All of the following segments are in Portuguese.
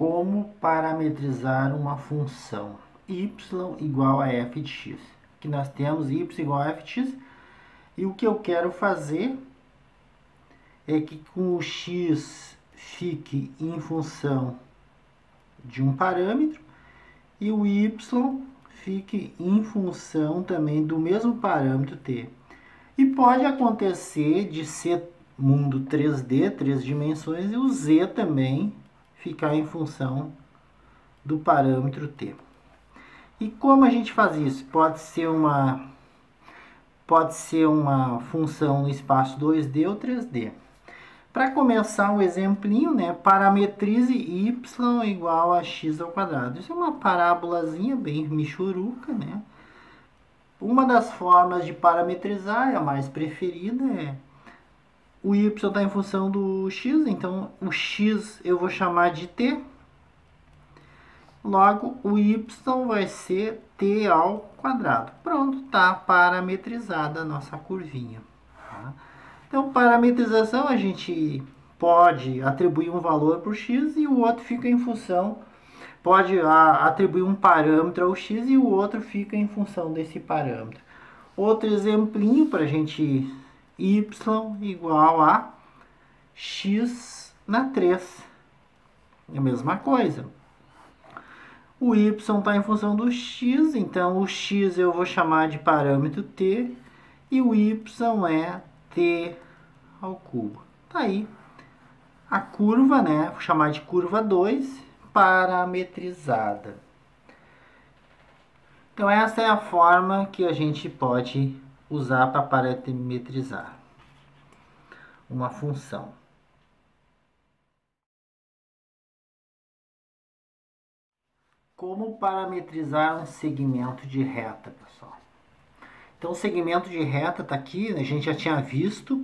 Como parametrizar uma função y igual a f de x. Aqui nós temos y igual a f de x. E o que eu quero fazer é que com o x fique em função de um parâmetro e o y fique em função também do mesmo parâmetro t. E pode acontecer de ser mundo 3D, 3 dimensões, e o z também ficar em função do parâmetro t. E como a gente faz isso? Pode ser uma função no espaço 2D ou 3D. Para começar o exemplinho, né, parametrize y igual a x ao quadrado. Isso é uma parábolazinha bem michuruca, né? Uma das formas de parametrizar, a mais preferida, é o y está em função do x, então o x eu vou chamar de t. Logo, o y vai ser t ao quadrado. Pronto, está parametrizada a nossa curvinha. Tá? Então, parametrização, a gente pode atribuir um valor para o x e o outro fica em função, pode atribuir um parâmetro ao x e o outro fica em função desse parâmetro. Outro exemplinho para a gente, y igual a x na 3. É a mesma coisa. O y está em função do x, então o x eu vou chamar de parâmetro t e o y é t ao cubo. Tá aí a curva, né? Vou chamar de curva 2, parametrizada. Então essa é a forma que a gente pode usar para parametrizar uma função. Como parametrizar um segmento de reta, pessoal? Então, o segmento de reta está aqui, a gente já tinha visto.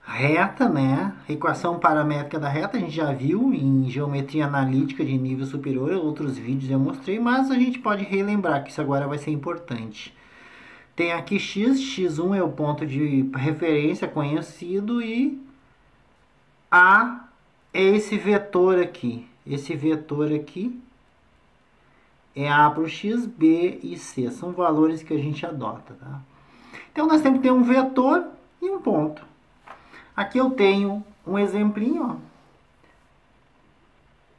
Reta, né? Equação paramétrica da reta, a gente já viu em geometria analítica de nível superior, outros vídeos eu mostrei, mas a gente pode relembrar que isso agora vai ser importante. Tem aqui x, x1 é o ponto de referência conhecido e A é esse vetor aqui. Esse vetor aqui é A para o x, B e C. São valores que a gente adota, tá? Então, nós temos que ter um vetor e um ponto. Aqui eu tenho um exemplinho, ó.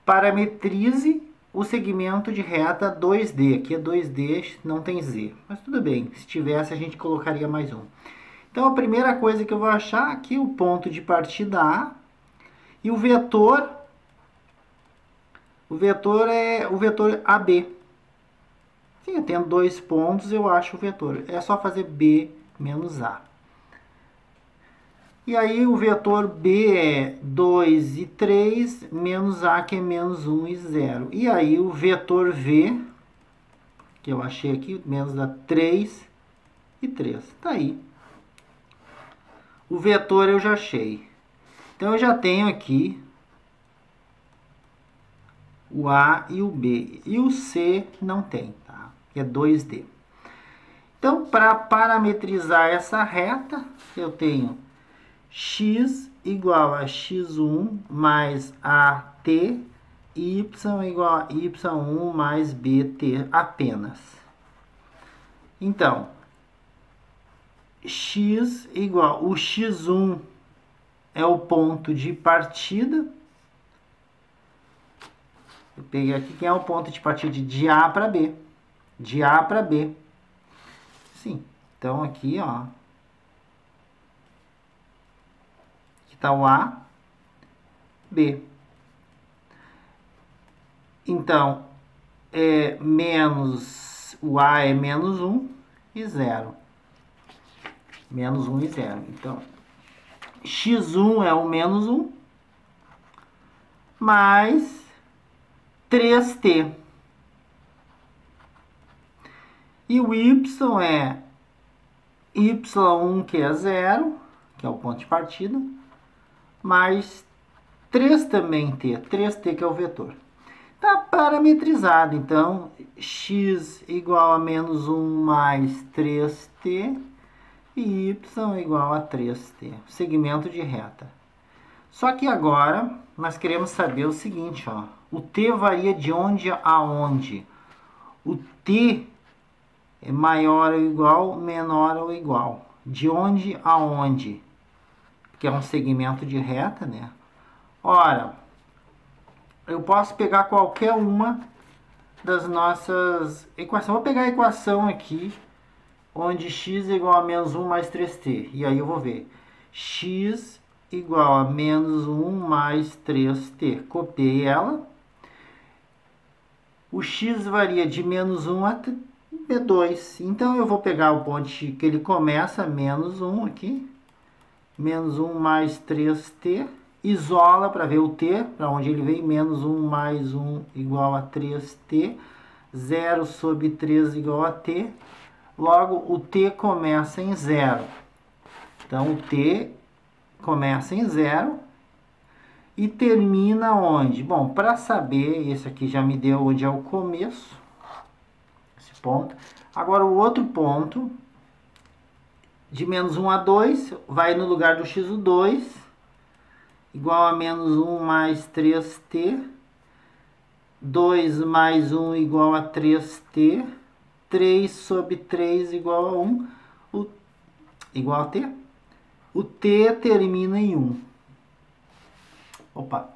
Parametrize o segmento de reta 2D. Aqui é 2D, não tem Z. Mas tudo bem, se tivesse a gente colocaria mais um. Então, a primeira coisa que eu vou achar aqui é o ponto de partida A. E o vetor é o vetor AB. Sim, eu tendo dois pontos, eu acho o vetor. É só fazer B menos A. E aí o vetor B é 2 e 3, menos A, que é menos 1 e 0. E aí o vetor V, que eu achei aqui, menos dá 3 e 3. Tá aí. O vetor eu já achei. Então eu já tenho aqui o A e o B. E o C não tem, tá? Que é 2D. Então, para parametrizar essa reta, eu tenho x igual a x1 mais AT, y igual a y1 mais BT apenas. Então, x igual, o x1 é o ponto de partida. Eu peguei aqui quem é o ponto de partida de A para B. De A para B. Sim. Então, aqui, ó. Aqui está o A, B. Então, é menos, o A é menos 1 e 0. Menos 1 e 0. Então, x1 é o menos 1, mais 3t. E o y é y1, que é 0, que é o ponto de partida, mais 3 também t, 3t que é o vetor. Está parametrizado, então, x igual a menos 1 mais 3t e y igual a 3t, segmento de reta. Só que agora nós queremos saber o seguinte, ó. O t varia de onde a onde? O t é maior ou igual, menor ou igual. De onde a onde? Que é um segmento de reta, né? Ora, eu posso pegar qualquer uma das nossas equações. Vou pegar a equação aqui, onde x é igual a menos 1 mais 3t. E aí eu vou ver. X igual a menos 1 mais 3t. Copiei ela. O x varia de menos 1 até 2. Então eu vou pegar o ponto que ele começa, menos 1 aqui. Menos 1 mais 3t. Isola para ver o t, para onde ele vem. Menos 1 mais 1 igual a 3t. 0 sobre 3 igual a t. Logo, o t começa em 0. Então, o t começa em 0 e termina onde? Bom, para saber, esse aqui já me deu onde é o começo, esse ponto. Agora, o outro ponto, de menos 1 a 2, vai no lugar do x o 2, igual a menos 1 mais 3t. 2 mais 1 igual a 3t. 3 sobre 3 igual a 1, igual a t. O t termina em 1. Opa,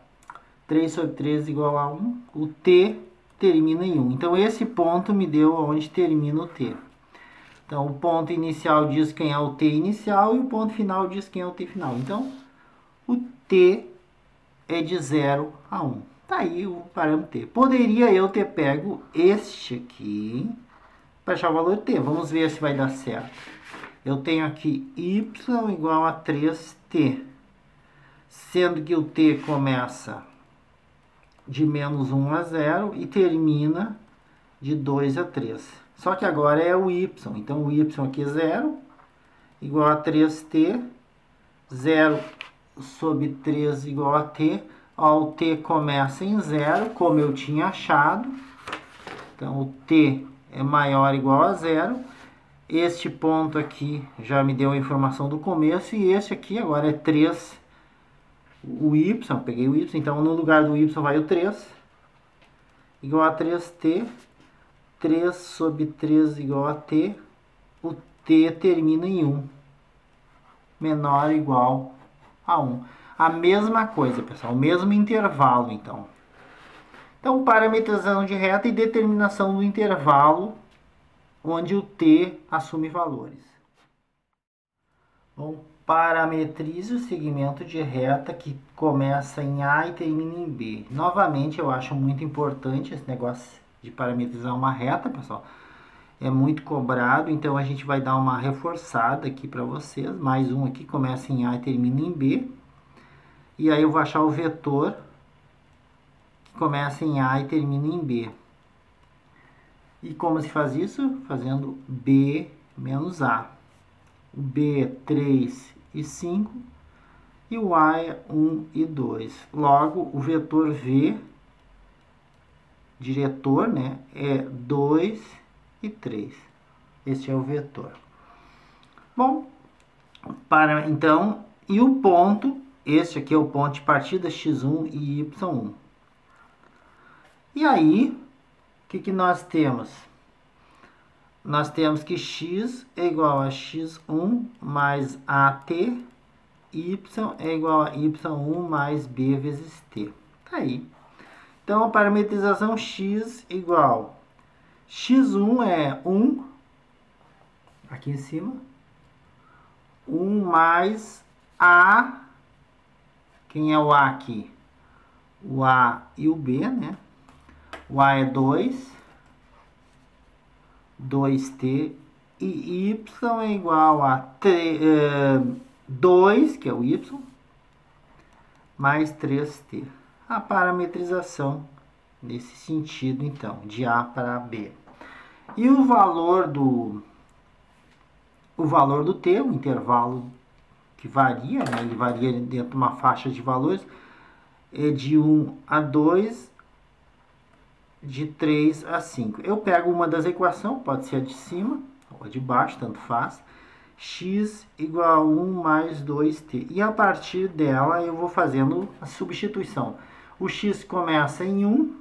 3 sobre 3 igual a 1, o t termina em 1. Então, esse ponto me deu onde termina o t. Então, o ponto inicial diz quem é o t inicial e o ponto final diz quem é o t final. Então, o t é de 0 a 1. Tá aí o parâmetro t. Poderia eu ter pego este aqui para achar o valor t. Vamos ver se vai dar certo. Eu tenho aqui y igual a 3t, sendo que o t começa de menos 1 a 0 e termina de 2 a 3. Só que agora é o y, então o y aqui é 0, igual a 3t, 0 sobre 3 igual a t. Ó, o t começa em 0, como eu tinha achado, então o t é maior ou igual a 0. Este ponto aqui já me deu a informação do começo. E este aqui agora é 3. O y, peguei o y. Então, no lugar do y vai o 3. Igual a 3t. 3 sobre 3 igual a t. O t termina em 1. Menor ou igual a 1. A mesma coisa, pessoal. O mesmo intervalo, então. Então, parametrização de reta e determinação do intervalo onde o t assume valores. Bom, parametrize o segmento de reta que começa em A e termina em B. Novamente, eu acho muito importante esse negócio de parametrizar uma reta, pessoal. É muito cobrado, então a gente vai dar uma reforçada aqui para vocês. Mais um aqui, começa em A e termina em B. E aí eu vou achar o vetor que começa em A e termina em B. E como se faz isso? Fazendo B menos A. O B é 3 e 5 e o A é 1 e 2. Logo, o vetor V, diretor, né, é 2 e 3. Este é o vetor. Bom, então, e o ponto, este aqui é o ponto de partida x1 e y1. E aí, o que nós temos? Nós temos que x é igual a x1 mais at, y é igual a y1 mais b vezes t. Tá aí. Então, a parametrização x igual x1 é 1, aqui em cima, 1 mais a, quem é o a aqui? O a e o b, né? O a é 2t, e y é igual a 2, que é o y, mais 3t. A parametrização nesse sentido, então, de A para B. E o valor do t, o intervalo que varia, né? Ele varia dentro de uma faixa de valores, é de 1 a 2, de 3 a 5. Eu pego uma das equações, pode ser a de cima ou a de baixo, tanto faz. x igual a 1 mais 2t. E a partir dela eu vou fazendo a substituição. O x começa em 1,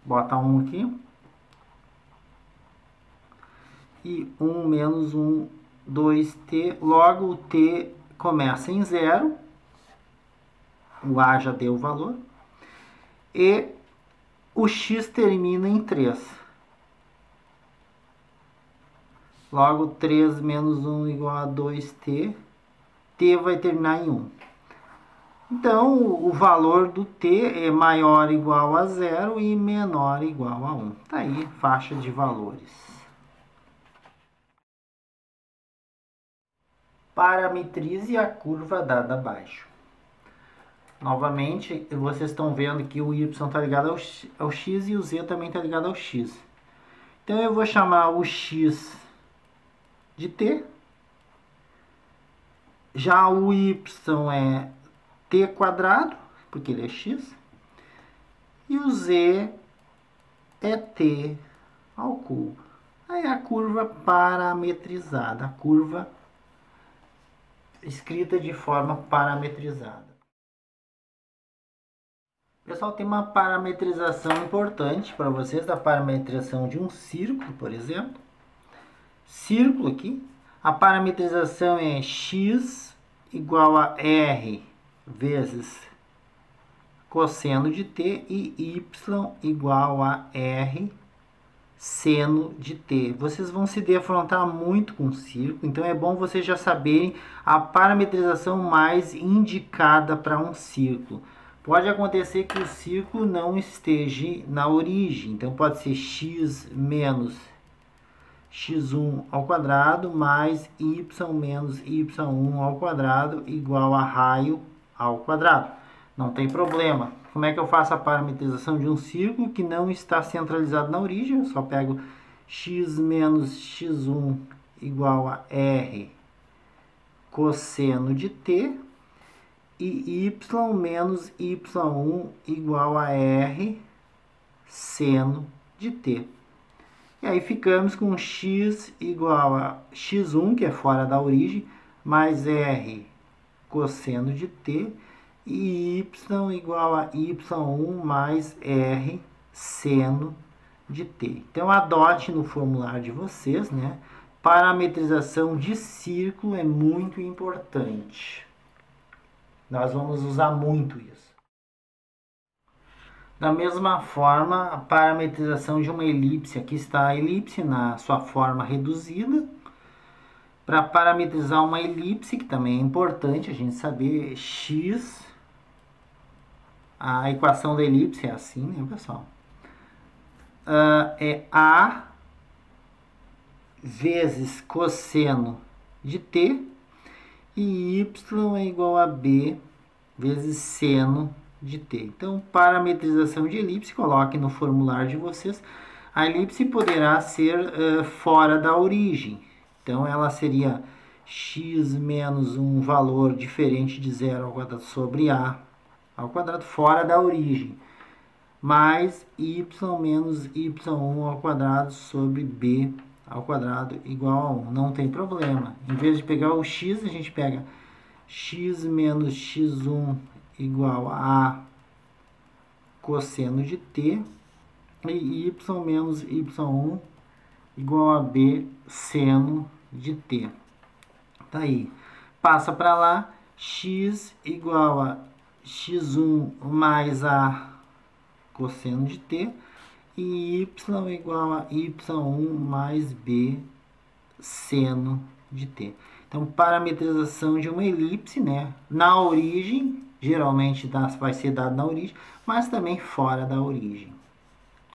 bota 1 aqui. E 1 menos 1, 2t, logo o t começa em 0, o a já deu o valor, e o x termina em 3. Logo, 3 menos 1 igual a 2t, t vai terminar em 1. Então, o valor do t é maior ou igual a 0 e menor ou igual a 1. Está aí, faixa de valores. Parametrize a curva dada abaixo. Novamente, vocês estão vendo que o y está ligado ao x e o z também está ligado ao x. Então, eu vou chamar o x de t. Já o y é t quadrado, porque ele é x. E o z é t ao cubo. Aí a curva parametrizada, a curva escrita de forma parametrizada. Pessoal, tem uma parametrização importante para vocês, da parametrização de um círculo, por exemplo. Círculo aqui, a parametrização é x igual a r vezes cosseno de t e y igual a r seno de t. Vocês vão se defrontar muito com o círculo, então é bom vocês já saberem a parametrização mais indicada para um círculo. Pode acontecer que o círculo não esteja na origem, então pode ser x menos x1 ao quadrado mais y menos y1 ao quadrado igual a raio ao quadrado. Não tem problema. Como é que eu faço a parametrização de um círculo que não está centralizado na origem? Eu só pego x menos x1 igual a r cosseno de t e y menos y1 igual a r seno de t. E aí ficamos com x igual a x1, que é fora da origem, mais r cosseno de t, e y igual a y1 mais r seno de t. Então, adote no formulário de vocês, né? Parametrização de círculo é muito importante. Nós vamos usar muito isso. Da mesma forma, a parametrização de uma elipse. Aqui está a elipse na sua forma reduzida. Para parametrizar uma elipse, que também é importante a gente saber, x, a equação da elipse é assim, né, pessoal? É a vezes cosseno de t e y é igual a b vezes seno de t. Então, parametrização de elipse, coloque no formulário de vocês. A elipse poderá ser fora da origem. Então, ela seria x menos um valor diferente de 0 ao quadrado sobre a ao quadrado fora da origem, mais y menos y1 ao quadrado sobre b ao quadrado igual a 1. Não tem problema. Em vez de pegar o x, a gente pega x menos x1 igual a cosseno de t e y menos y1 igual a b seno de t. Tá aí. Passa para lá, x igual a x1 mais a cosseno de t e y igual a y1 mais b seno de t. Então, parametrização de uma elipse, né? Na origem, geralmente vai ser dado na origem, mas também fora da origem.